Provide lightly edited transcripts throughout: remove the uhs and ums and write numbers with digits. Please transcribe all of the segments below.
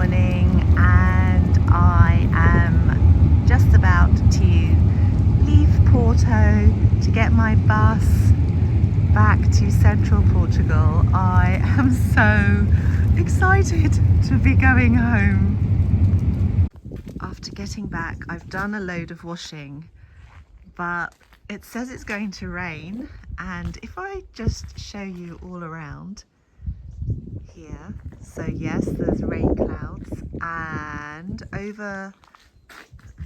morning and I am just about to leave Porto to get my bus back to Central Portugal. I am so excited to be going home. After getting back, I've done a load of washing, but it says it's going to rain, and if I just show you all around here, so yes, there's rain clouds, and over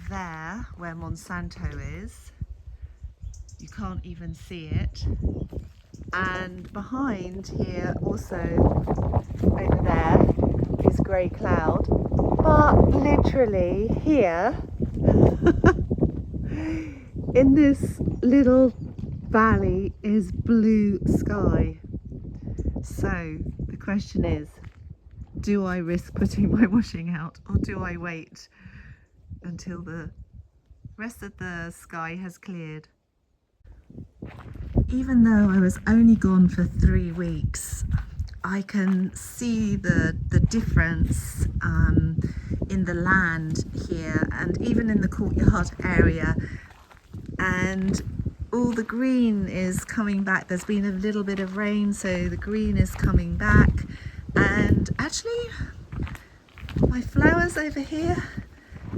there where Monsanto is, you can't even see it, and behind here also over there is grey cloud, but literally here in this little valley is blue sky. So the question is, do I risk putting my washing out, or do I wait until the rest of the sky has cleared? Even though I was only gone for 3 weeks, I can see the difference in the land here, and even in the courtyard area, and all the green is coming back. There's been a little bit of rain, so the green is coming back, and actually my flowers over here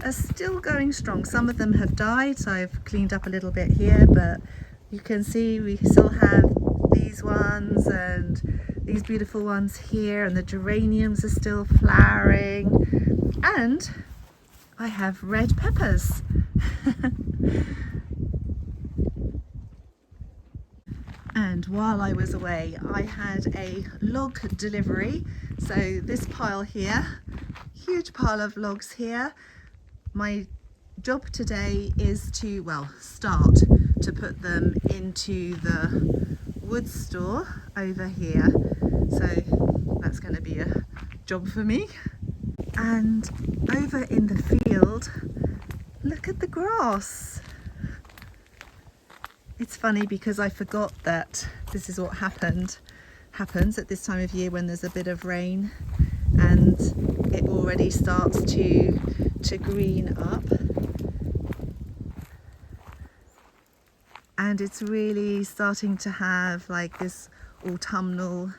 are still going strong. Some of them have died, so I've cleaned up a little bit here, but you can see we still have these ones and these beautiful ones here, and the geraniums are still flowering, and I have red peppers. And while I was away, I had a log delivery. So this pile here, huge pile of logs here. My job today is to, well, start to put them into the wood store over here. So that's going to be a job for me. And over in the field, look at the grass. It's funny because I forgot that this is what happens at this time of year when there's a bit of rain, and it already starts to green up, and it's really starting to have like this autumnal,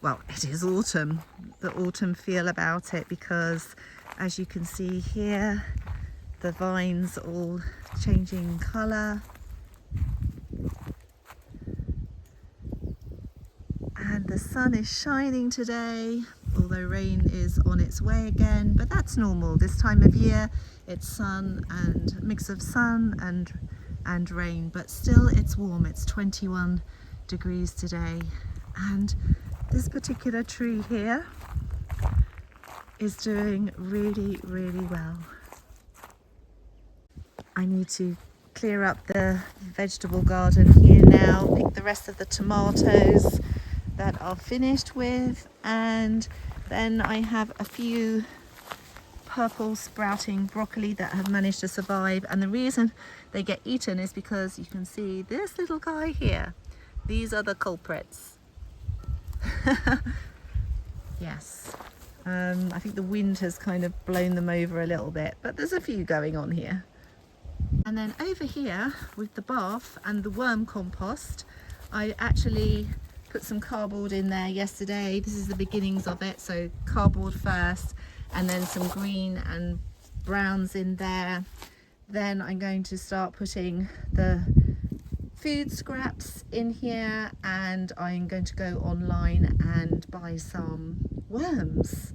well, it is autumn, the autumn feel about it, because as you can see here, the vines all changing colour. And the sun is shining today, although rain is on its way again, but that's normal. This time of year, it's sun and a mix of sun and rain, but still it's warm. It's 21 degrees today. And this particular tree here is doing really, really well. I need to clear up the vegetable garden here now, pick the rest of the tomatoes that are finished with, and then I have a few purple sprouting broccoli that have managed to survive, and the reason they get eaten is because you can see this little guy here. These are the culprits. Yes, I think the wind has kind of blown them over a little bit, but there's a few going on here. And then over here with the bath and the worm compost, I actually put some cardboard in there yesterday. This is the beginnings of it, so cardboard first, and then some green and browns in there. Then I'm going to start putting the food scraps in here, and I'm going to go online and buy some worms.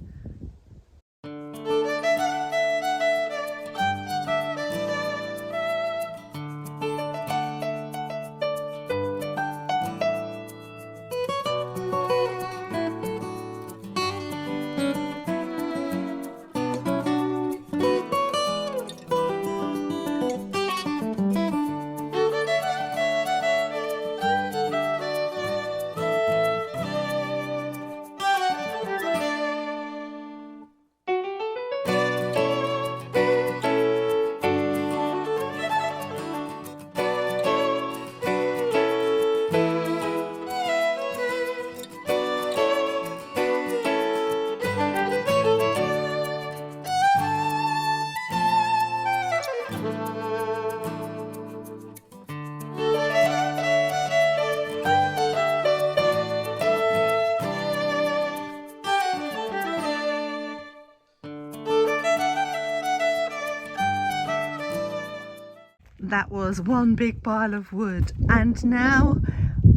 that was one big pile of wood, and now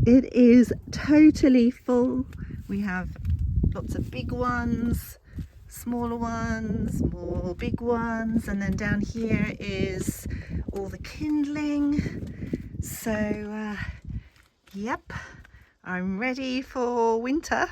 it is totally full. We have lots of big ones, smaller ones, more big ones, and then down here is all the kindling. So yep, I'm ready for winter.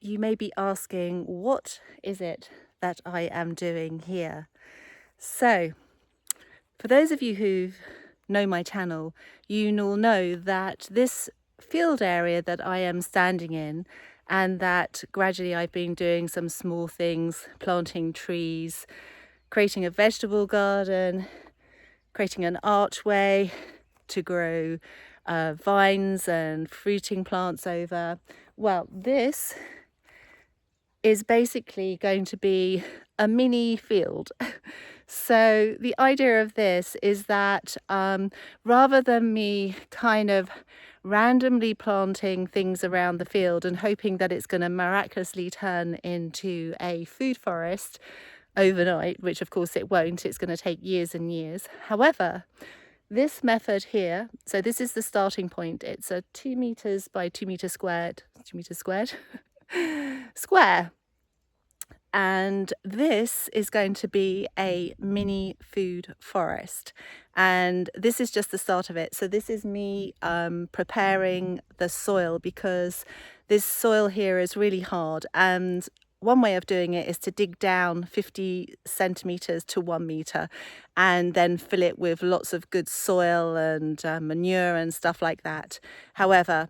You may be asking, what is it that I am doing here? So, for those of you who know my channel, you will know that this field area that I am standing in, and that gradually I've been doing some small things, planting trees, creating a vegetable garden, creating an archway to grow vines and fruiting plants over. Well, this is basically going to be a mini field. So the idea of this is that rather than me kind of randomly planting things around the field and hoping that it's going to miraculously turn into a food forest overnight, which of course it won't, it's going to take years and years. However, this method here, so this is the starting point. It's a 2 meters by 2 meters squared, 2 meters squared square. And this is going to be a mini food forest, and this is just the start of it. So this is me preparing the soil, because this soil here is really hard, and one way of doing it is to dig down 50 centimeters to 1 meter and then fill it with lots of good soil and manure and stuff like that. However,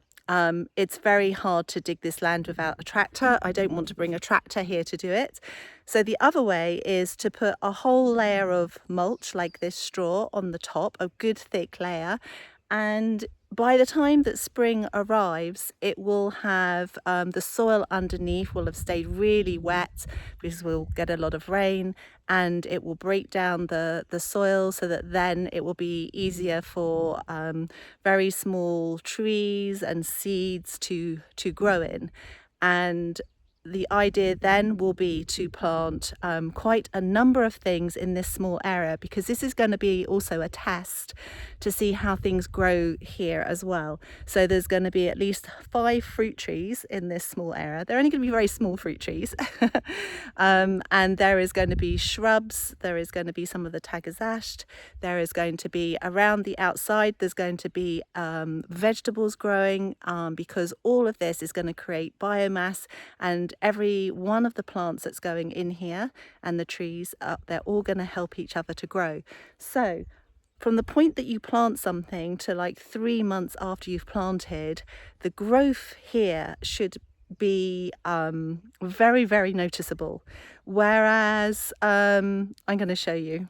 it's very hard to dig this land without a tractor. I don't want to bring a tractor here to do it. So the other way is to put a whole layer of mulch like this, straw on the top, a good thick layer, and by the time that spring arrives, it will have the soil underneath will have stayed really wet, because we'll get a lot of rain, and it will break down the soil, so that then it will be easier for very small trees and seeds to grow in. And the idea then will be to plant quite a number of things in this small area, because this is going to be also a test to see how things grow here as well. So there's going to be at least 5 fruit trees in this small area. They're only going to be very small fruit trees. And there is going to be shrubs, there is going to be some of the tagazasht, there is going to be around the outside, there's going to be vegetables growing, because all of this is going to create biomass, and every one of the plants that's going in here and the trees, they're all going to help each other to grow. So from the point that you plant something to like 3 months after you've planted, the growth here should be very, very noticeable. Whereas I'm going to show you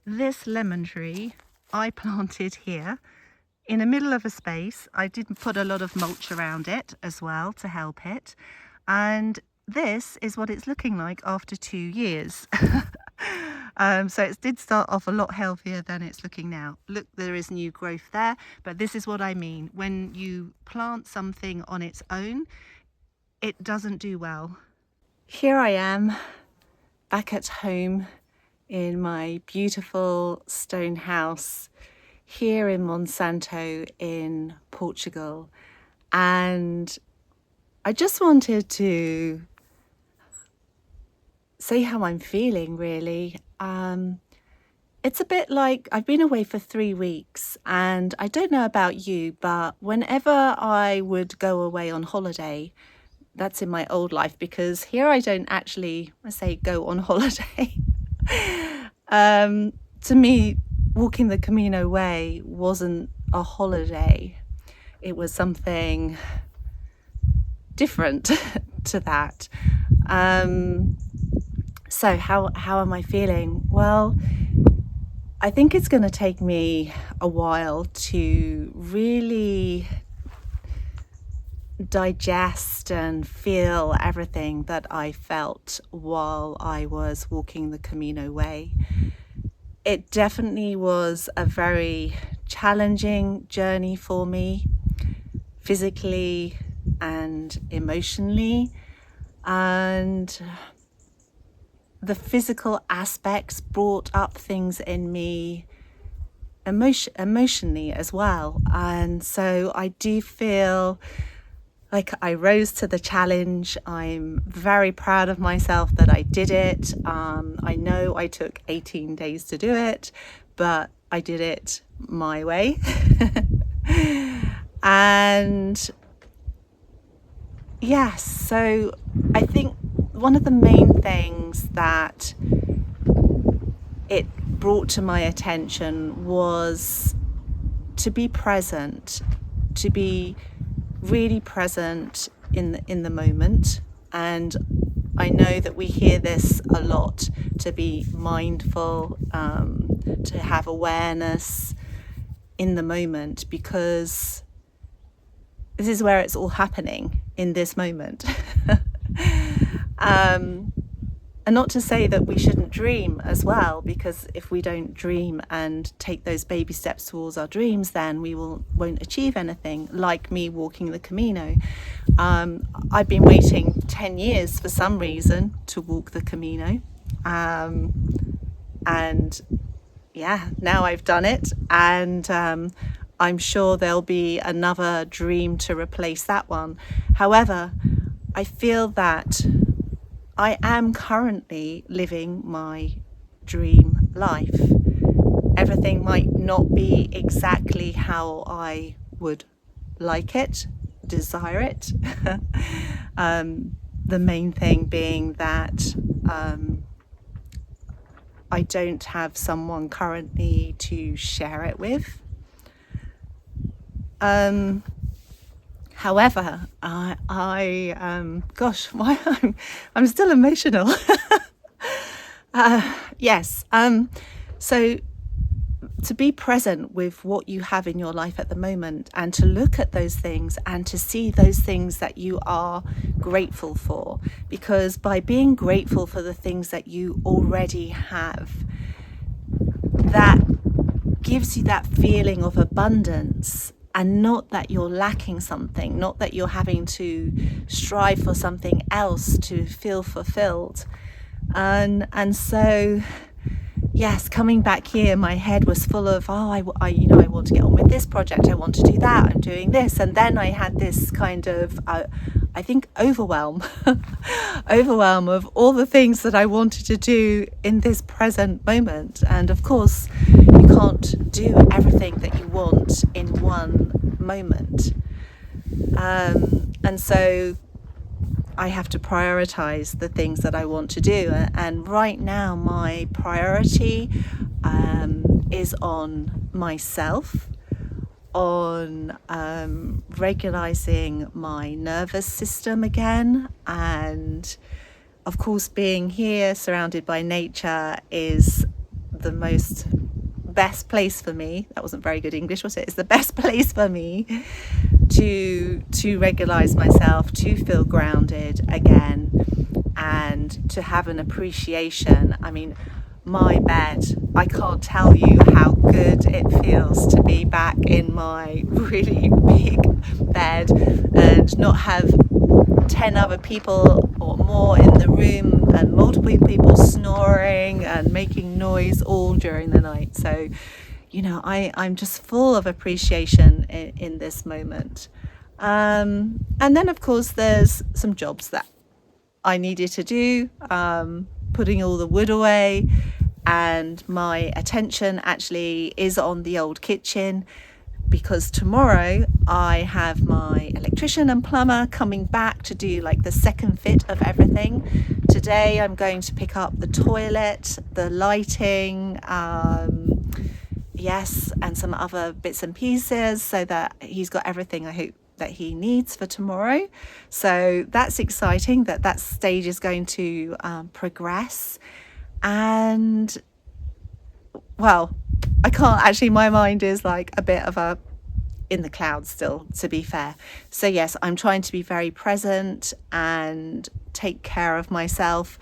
this lemon tree I planted here in the middle of a space. I didn't put a lot of mulch around it as well to help it, and this is what it's looking like after 2 years. So it did start off a lot healthier than it's looking now. Look, there is new growth there, but this is what I mean. When you plant something on its own, it doesn't do well. Here I am back at home in my beautiful stone house here in Monsanto in Portugal, and I just wanted to say how I'm feeling, really. It's a bit like I've been away for 3 weeks, and I don't know about you, but whenever I would go away on holiday, that's in my old life, because here I don't actually, I say, go on holiday. To me, walking the Camino way wasn't a holiday. it was something different to that. So how am I feeling? Well, I think it's going to take me a while to really digest and feel everything that I felt while I was walking the Camino way. It definitely was a very challenging journey for me, physically and emotionally, and the physical aspects brought up things in me emotionally as well. And so I do feel like I rose to the challenge. I'm very proud of myself that I did it. I know I took 18 days to do it, but I did it my way. And yes, so I think one of the main things that it brought to my attention was to be present, to be really present in the moment. And I know that we hear this a lot, to be mindful, to have awareness in the moment, because this is where it's all happening, in this moment. And not to say that we shouldn't dream as well, because if we don't dream and take those baby steps towards our dreams, then we won't achieve anything, like me walking the Camino. I've been waiting 10 years for some reason to walk the Camino. And yeah, now I've done it, and I'm sure there'll be another dream to replace that one. However, I feel that I am currently living my dream life. Everything might not be exactly how I would like it, desire it. The main thing being that I don't have someone currently to share it with. However, gosh, why I'm still emotional. Yes. So to be present with what you have in your life at the moment, and to look at those things and to see those things that you are grateful for, because by being grateful for the things that you already have, that gives you that feeling of abundance, and not that you're lacking something, not that you're having to strive for something else to feel fulfilled. And so, yes, coming back here, my head was full of, I want to get on with this project, I want to do that, I'm doing this. And then I had this kind of, I think, overwhelm of all the things that I wanted to do in this present moment. And of course, you can't do everything that you want in one moment. And so I have to prioritize the things that I want to do. And right now, my priority is on myself, on regularizing my nervous system again. And of course, being here surrounded by nature is the best place for me. That wasn't very good English, was it? It's the best place for me to regularize myself, to feel grounded again, and to have an appreciation. I mean, my bed, I can't tell you how good it feels to be back in my really big bed and not have 10 other people or more in the room, and multiple people snoring and making noise all during the night. So, I'm just full of appreciation in this moment. And then, of course, there's some jobs that I needed to do, putting all the wood away, and my attention actually is on the old kitchen, because tomorrow I have my electrician and plumber coming back to do like the second fit of everything. Today I'm going to pick up the toilet, the lighting, yes, and some other bits and pieces so that he's got everything I hope that he needs for tomorrow. So that's exciting that that stage is going to progress. And well, I can't actually, my mind is like a bit of a in the clouds still, to be fair. So yes, I'm trying to be very present and take care of myself.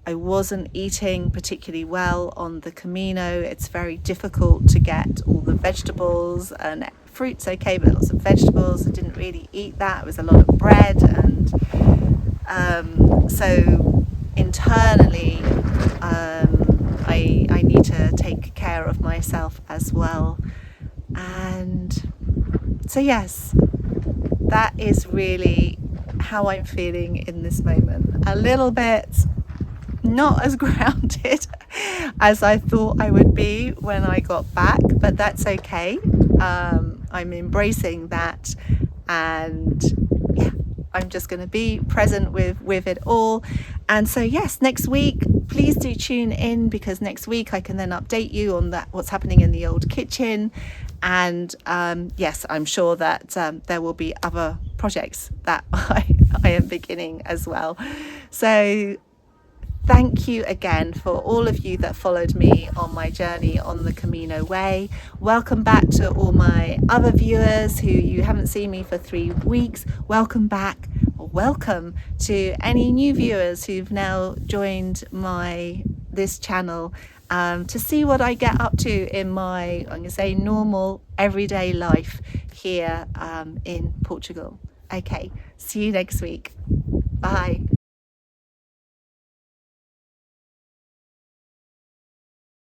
I wasn't eating particularly well on the Camino. It's very difficult to get all the vegetables, and fruit's okay, but lots of vegetables. I didn't really eat that. It was a lot of bread, and so internally I need to take care of myself as well. And so yes, that is really how I'm feeling in this moment. A little bit not as grounded as I thought I would be when I got back, but that's okay. I'm embracing that, and yeah, I'm just going to be present with it all. And so yes, next week please do tune in, because next week I can then update you on that, what's happening in the old kitchen. And yes, I'm sure that there will be other projects that I am beginning as well. So thank you again for all of you that followed me on my journey on the Camino Way. Welcome back to all my other viewers who you haven't seen me for 3 weeks. Welcome back, or welcome to any new viewers who've now joined this channel to see what I get up to in my, I'm going to say, normal everyday life here in Portugal. Okay, see you next week. Bye.